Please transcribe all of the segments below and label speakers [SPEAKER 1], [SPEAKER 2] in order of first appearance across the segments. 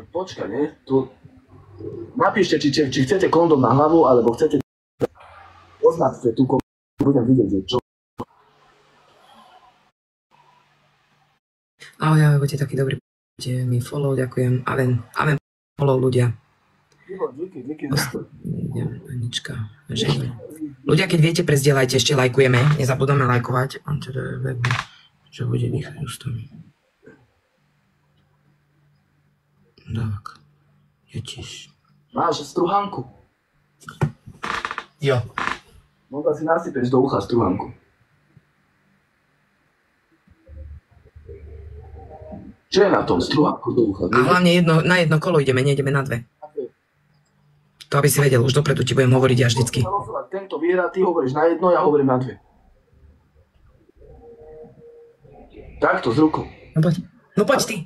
[SPEAKER 1] Počkaj, nie? Tu... Napíšte, či chcete kondom na hlavu, alebo chcete... Označte tú kondom, budem vidieť, že čo...
[SPEAKER 2] Ahoj, buďte takí dobrí. Mi follow, ďakujem. Amen, follow ľudia.
[SPEAKER 1] Díky.
[SPEAKER 2] Anička, ľudia, keď viete, prezdieľajte, ešte lajkujeme. Nezabudeme lajkovať. Čo bude dýchať ústami. Tak. Je tiež.
[SPEAKER 1] Máš struhanku.
[SPEAKER 2] Jo.
[SPEAKER 1] Možno si nasypeš do ucha struhanku. Čo je na tom struhanku do ucha?
[SPEAKER 2] A hlavne na jedno kolo ideme, nejdeme na dve. To aby si vedel, už dopredu ti budem hovoriť ja vždycky.
[SPEAKER 1] Tento vyhrá, ty hovoríš na jedno, ja hovorím na dve. Takto, z rukou.
[SPEAKER 2] No poď ty.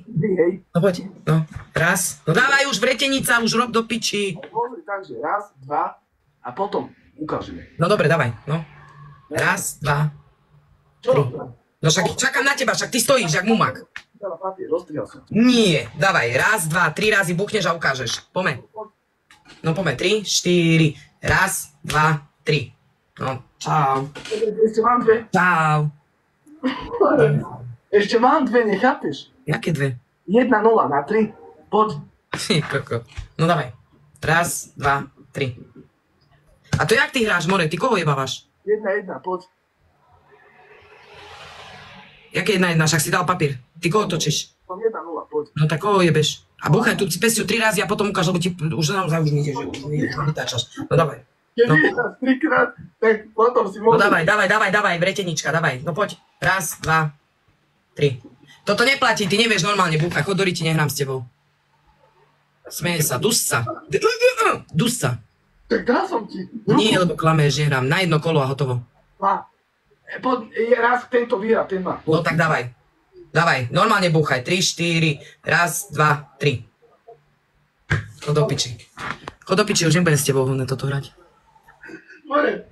[SPEAKER 2] No poď, no. Raz. No dávaj už vretenica, už rob do piči.
[SPEAKER 1] Pozri, takže raz, dva a potom ukážeme.
[SPEAKER 2] No dobre, dávaj, no. Raz, dva, tri. No však čakám na teba, však ty stojíš, jak mumak. Nie, dávaj, raz, dva, 3 razy buchneš a ukážeš. Poďme. No poďme, 3, 4, raz, 2, 3. No, čau.
[SPEAKER 1] Ešte mám dve.
[SPEAKER 2] Čau.
[SPEAKER 1] Ešte mám dve, nechápeš?
[SPEAKER 2] Jaké dve?
[SPEAKER 1] 1-0 na 3. Poď.
[SPEAKER 2] Koko. No dávaj. Raz, 2, 3. A to jak ty hráš, more? Ty koho jebávaš?
[SPEAKER 1] 1-1, poď.
[SPEAKER 2] Jaké 1-1? Však si dal papír. Ty koho točíš?
[SPEAKER 1] Som 1-0, poď.
[SPEAKER 2] No tak koho jebeš? A búchaj tú pesťu 3 razy a potom ukáž, lebo ti už naozaj už nejde, že už vytáčaš. No dávaj.
[SPEAKER 1] Keď vyhráš 3-krát, tak potom si
[SPEAKER 2] No
[SPEAKER 1] môžeš...
[SPEAKER 2] dávaj, vretenička, dávaj. No poď. Raz, 2, 3. Toto neplatí, ty nevieš normálne búchať, chod do riti, nehrám s tebou. Smeje sa, dus sa.
[SPEAKER 1] Tak dal som ti.
[SPEAKER 2] Nie, lebo klameš, nehrám. Na jedno kolo a hotovo.
[SPEAKER 1] Poď, raz tento vyhrá, ten má.
[SPEAKER 2] No tak dávaj. Dávaj, normálne búchaj. 3, 4, raz, 2, 3. Chod do piči, už nebudem s tebou toto hrať.
[SPEAKER 1] More.